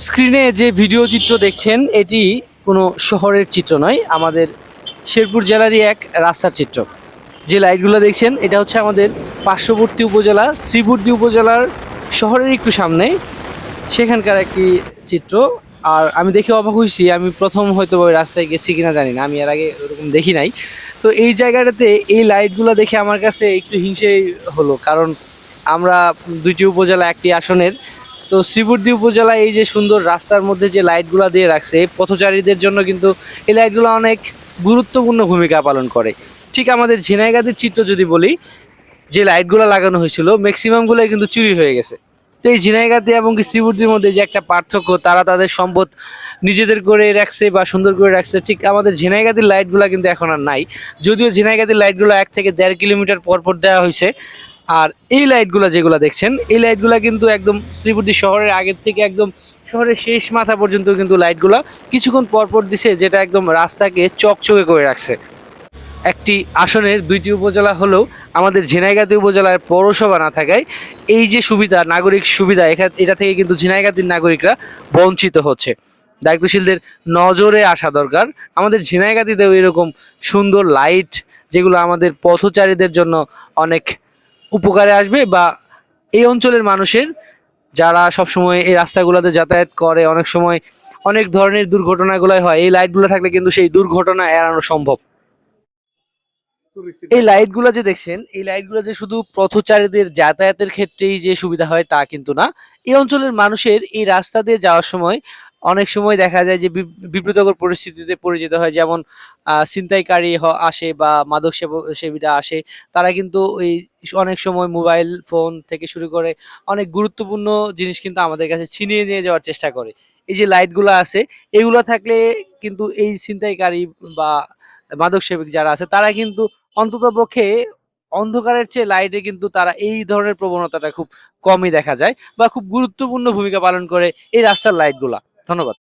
স্ক্রিনে যে ভিডিও চিত্র দেখছেন এটি কোনো শহরের চিত্র নয়, আমাদের শেরপুর জেলারই এক রাস্তার চিত্র। যে লাইটগুলো দেখছেন এটা হচ্ছে আমাদের পার্শ্ববর্তী উপজেলা শ্রীবুর্দী উপজেলার শহরের একটু সামনে সেখানকার একটি চিত্র। আর আমি দেখে অবাক হয়েছি, আমি প্রথম হয়তো ওই রাস্তায় গেছি কিনা জানি না, আমি এর আগে ওরকম দেখি নাই। তো এই জায়গাটাতে এই লাইটগুলো দেখে আমার কাছে একটু হিংসে হলো, কারণ আমরা দুইটি উপজেলা একটি আসনের। তো শ্রীবুর্দী উপজেলায় এই যে সুন্দর রাস্তার মধ্যে যে লাইটগুলো দিয়ে রাখছে পথচারীদের জন্য, কিন্তু এই লাইটগুলো অনেক গুরুত্বপূর্ণ ভূমিকা পালন করে। ঠিক আমাদের ঝিনাইগাতির চিত্র যদি বলি, যে লাইটগুলো লাগানো হয়েছিল ম্যাক্সিমামগুলোই কিন্তু চুরি হয়ে গেছে। তো এই ঝিনাইগাতি এবং শ্রীবুর্দির মধ্যে যে একটা পার্থক্য, তারা তাদের সম্পদ নিজেদের করে রাখছে বা সুন্দর করে রাখছে, ঠিক আমাদের ঝিনাইগাতির লাইটগুলো কিন্তু এখন আর নাই। যদিও ঝিনাইগাতির লাইটগুলো 1 থেকে 1.5 কিলোমিটার পর পর দেওয়া হয়েছে। আর এই লাইটগুলো যেগুলো দেখছেন এই লাইটগুলো কিন্তু একদম শ্রীবুর্দি শহরের আগের থেকে একদম শহরের শেষ মাথা পর্যন্ত কিন্তু লাইটগুলো কিছুক্ষণ পর পর দিছে, যেটা একদম রাস্তাকে চকচকে করে রাখছে। একটি আসনের দুইটি উপজেলা হলেও আমাদের ঝিনাইগাতি উপজেলার পৌরসভা না থাকায় এই যে সুবিধা, নাগরিক সুবিধা, এটা থেকে কিন্তু ঝিনাইগাতির নাগরিকরা বঞ্চিত হচ্ছে। দায়িত্বশীলদের নজরে আসা দরকার আমাদের ঝিনাইগাতিতেও এরকম সুন্দর লাইট, যেগুলো আমাদের পথচারীদের জন্য অনেক উপকারে আসবে, বা এই অঞ্চলের মানুষের যারা সবসময় এই রাস্তাগুলোতে যাতায়াত করে অনেক সময় অনেক ধরনের দুর্ঘটনাগুলো হয়, এই লাইটগুলো থাকলে কিন্তু সেই দুর্ঘটনা এড়ানো সম্ভব। এই লাইটগুলো যে দেখছেন এই লাইটগুলো যে শুধু পথচারীদের যাতায়াতের ক্ষেত্রেই যে সুবিধা হয় তা কিন্তু না। এই অঞ্চলের মানুষের এই রাস্তা দিয়ে যাওয়ার সময় অনেক সময় দেখা যায় যে বিব্রতকর পরিস্থিতিতে পড়ে যেতে হয়, যেমন ছিনতাইকারী আসে বা মাদক সেবীরা আসে। তারা কিন্তু এই অনেক সময় মোবাইল ফোন থেকে শুরু করে অনেক গুরুত্বপূর্ণ জিনিস কিন্তু আমাদের কাছে ছিনিয়ে নিয়ে যাওয়ার চেষ্টা করে। এই যে লাইটগুলো আছে এগুলো থাকলে কিন্তু এই ছিনতাইকারী বা মাদক সেবক যারা আছে তারা কিন্তু অন্ততপক্ষে অন্ধকারের চেয়ে লাইটে কিন্তু তারা এই ধরনের প্রবণতাটা খুব কমই দেখা যায়, বা খুব গুরুত্বপূর্ণ ভূমিকা পালন করে এই রাস্তার লাইটগুলা। ধন্যবাদ।